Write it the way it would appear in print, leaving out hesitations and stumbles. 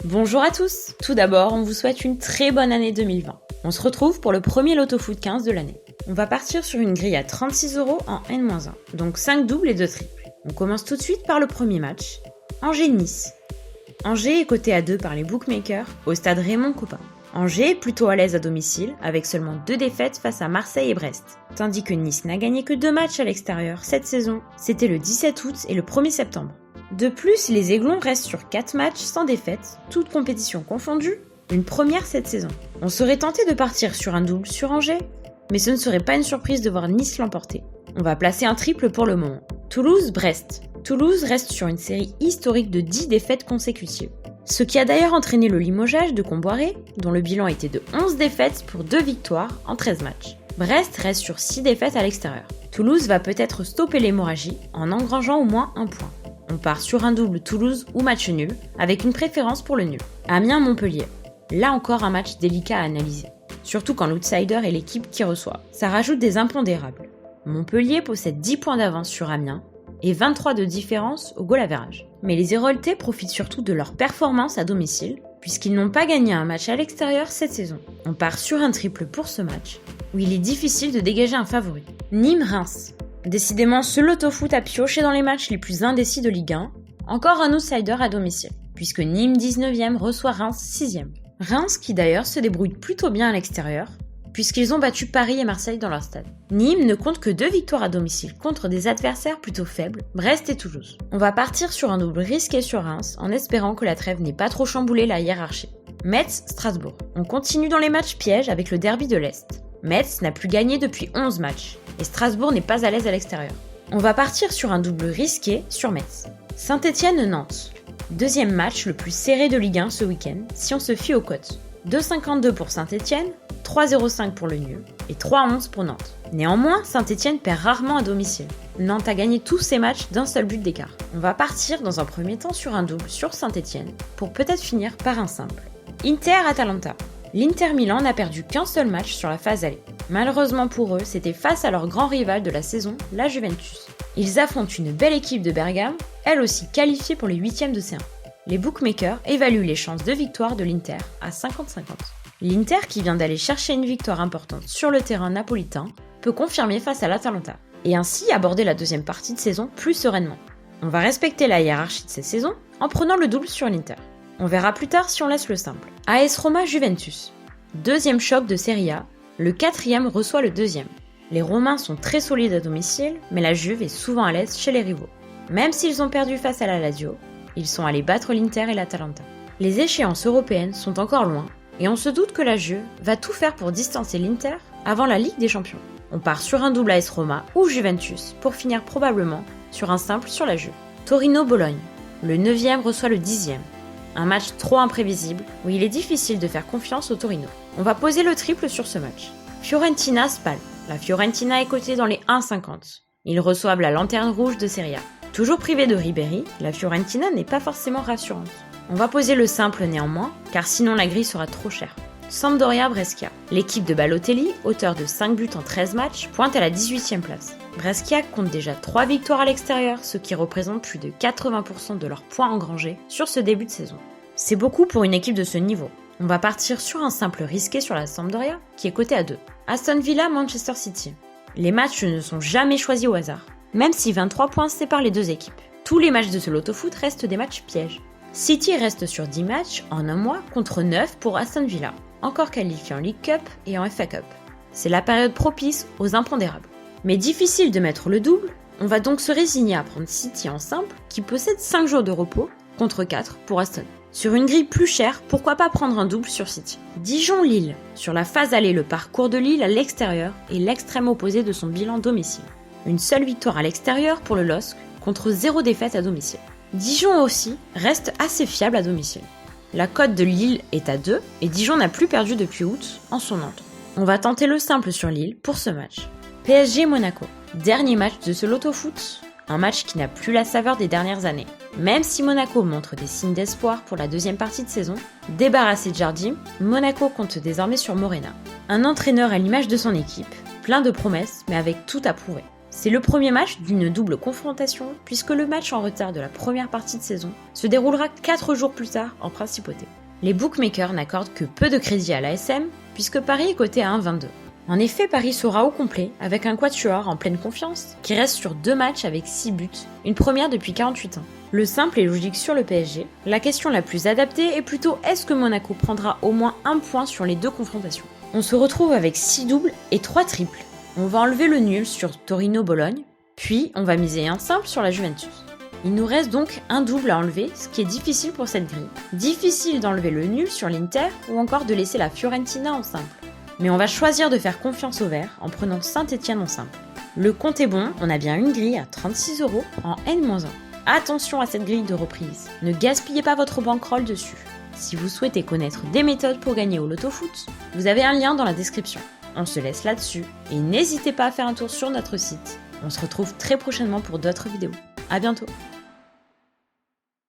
Bonjour à tous. Tout d'abord, on vous souhaite une très bonne année 2020. On se retrouve pour le premier Loto-Foot 15 de l'année. On va partir sur une grille à 36 € en N-1, donc 5 doubles et 2 triples. On commence tout de suite par le premier match, Angers-Nice. Angers est coté à 2 par les bookmakers au stade Raymond Kopa. Angers est plutôt à l'aise à domicile, avec seulement 2 défaites face à Marseille et Brest, tandis que Nice n'a gagné que 2 matchs à l'extérieur cette saison, c'était le 17 août et le 1er septembre. De plus, les Aiglons restent sur 4 matchs sans défaite, toutes compétitions confondues, une première cette saison. On serait tenté de partir sur un double sur Angers, mais ce ne serait pas une surprise de voir Nice l'emporter. On va placer un triple pour le moment. Toulouse-Brest. Toulouse reste sur une série historique de 10 défaites consécutives. Ce qui a d'ailleurs entraîné le limogeage de Comboiré, dont le bilan était de 11 défaites pour 2 victoires en 13 matchs. Brest reste sur 6 défaites à l'extérieur. Toulouse va peut-être stopper l'hémorragie en engrangeant au moins un point. On part sur un double Toulouse ou match nul, avec une préférence pour le nul. Amiens-Montpellier. Là encore un match délicat à analyser. Surtout quand l'outsider est l'équipe qui reçoit. Ça rajoute des impondérables. Montpellier possède 10 points d'avance sur Amiens et 23 de différence au goal average. Mais les Héroltais profitent surtout de leur performance à domicile, puisqu'ils n'ont pas gagné un match à l'extérieur cette saison. On part sur un triple pour ce match, où il est difficile de dégager un favori. Nîmes-Reims. Décidément, ce Loto-Foot a pioché dans les matchs les plus indécis de Ligue 1, encore un outsider à domicile, puisque Nîmes 19e reçoit Reims 6e. Reims qui d'ailleurs se débrouille plutôt bien à l'extérieur, puisqu'ils ont battu Paris et Marseille dans leur stade. Nîmes ne compte que 2 victoires à domicile contre des adversaires plutôt faibles, Brest et Toulouse. On va partir sur un double risqué sur Reims en espérant que la trêve n'ait pas trop chamboulé la hiérarchie. Metz-Strasbourg. On continue dans les matchs pièges avec le derby de l'Est. Metz n'a plus gagné depuis 11 matchs, et Strasbourg n'est pas à l'aise à l'extérieur. On va partir sur un double risqué sur Metz. Saint-Étienne-Nantes. Deuxième match le plus serré de Ligue 1 ce week-end, si on se fie aux cotes. 2,52 pour Saint-Étienne, 3,05 pour le nul, et 3,11 pour Nantes. Néanmoins, Saint-Étienne perd rarement à domicile. Nantes a gagné tous ses matchs d'un seul but d'écart. On va partir dans un premier temps sur un double sur Saint-Étienne, pour peut-être finir par un simple. Inter-Atalanta. L'Inter Milan n'a perdu qu'un seul match sur la phase aller. Malheureusement pour eux, c'était face à leur grand rival de la saison, la Juventus. Ils affrontent une belle équipe de Bergame, elle aussi qualifiée pour les 8e de C1. Les bookmakers évaluent les chances de victoire de l'Inter à 50-50. L'Inter, qui vient d'aller chercher une victoire importante sur le terrain napolitain, peut confirmer face à l'Atalanta, et ainsi aborder la deuxième partie de saison plus sereinement. On va respecter la hiérarchie de cette saison en prenant le double sur l'Inter. On verra plus tard si on laisse le simple. AS Roma-Juventus. Deuxième choc de Serie A, le 4e reçoit le 2e. Les Romains sont très solides à domicile, mais la Juve est souvent à l'aise chez les rivaux. Même s'ils ont perdu face à la Lazio, ils sont allés battre l'Inter et l'Atalanta. Les échéances européennes sont encore loin, et on se doute que la Juve va tout faire pour distancer l'Inter avant la Ligue des Champions. On part sur un double AS Roma ou Juventus pour finir probablement sur un simple sur la Juve. Torino-Bologne. Le 9e reçoit le 10e. Un match trop imprévisible où il est difficile de faire confiance au Torino. On va poser le triple sur ce match. Fiorentina-Spal. La Fiorentina est cotée dans les 1,50. Ils reçoivent la lanterne rouge de Serie A. Toujours privée de Ribéry, la Fiorentina n'est pas forcément rassurante. On va poser le simple néanmoins, car sinon la grille sera trop chère. Sampdoria-Brescia. L'équipe de Balotelli, auteur de 5 buts en 13 matchs, pointe à la 18e place. Brescia compte déjà 3 victoires à l'extérieur, ce qui représente plus de 80% de leurs points engrangés sur ce début de saison. C'est beaucoup pour une équipe de ce niveau. On va partir sur un simple risqué sur la Sampdoria, qui est coté à 2. Aston Villa-Manchester City. Les matchs ne sont jamais choisis au hasard, même si 23 points séparent les deux équipes. Tous les matchs de ce Loto-Foot restent des matchs pièges. City reste sur 10 matchs en un mois contre 9 pour Aston Villa, encore qualifié en League Cup et en FA Cup. C'est la période propice aux impondérables. Mais difficile de mettre le double, on va donc se résigner à prendre City en simple, qui possède 5 jours de repos, contre 4 pour Aston. Sur une grille plus chère, pourquoi pas prendre un double sur City. Dijon-Lille. Sur la phase aller, le parcours de Lille à l'extérieur est l'extrême opposé de son bilan domicile. Une seule victoire à l'extérieur pour le LOSC, contre 0 défaite à domicile. Dijon aussi reste assez fiable à domicile. La cote de Lille est à 2 et Dijon n'a plus perdu depuis août en son entrée. On va tenter le simple sur Lille pour ce match. PSG-Monaco. Dernier match de ce Loto-Foot, un match qui n'a plus la saveur des dernières années. Même si Monaco montre des signes d'espoir pour la deuxième partie de saison, débarrassé de Jardim, Monaco compte désormais sur Morena. Un entraîneur à l'image de son équipe, plein de promesses mais avec tout à prouver. C'est le premier match d'une double confrontation, puisque le match en retard de la première partie de saison se déroulera 4 jours plus tard en principauté. Les bookmakers n'accordent que peu de crédit à l'ASM, puisque Paris est coté à 1,22. En effet, Paris sera au complet, avec un quatuor en pleine confiance, qui reste sur 2 matchs avec 6 buts, une première depuis 48 ans. Le simple est logique sur le PSG. La question la plus adaptée est plutôt est-ce que Monaco prendra au moins un point sur les 2 confrontations. On se retrouve avec 6 doubles et 3 triples. On va enlever le nul sur Torino-Bologne, puis on va miser un simple sur la Juventus. Il nous reste donc un double à enlever, ce qui est difficile pour cette grille. Difficile d'enlever le nul sur l'Inter ou encore de laisser la Fiorentina en simple. Mais on va choisir de faire confiance au vert en prenant Saint-Etienne en simple. Le compte est bon, on a bien une grille à 36 € en N-1. Attention à cette grille de reprise, ne gaspillez pas votre bankroll dessus. Si vous souhaitez connaître des méthodes pour gagner au loto-foot, vous avez un lien dans la description. On se laisse là-dessus et n'hésitez pas à faire un tour sur notre site. On se retrouve très prochainement pour d'autres vidéos. À bientôt!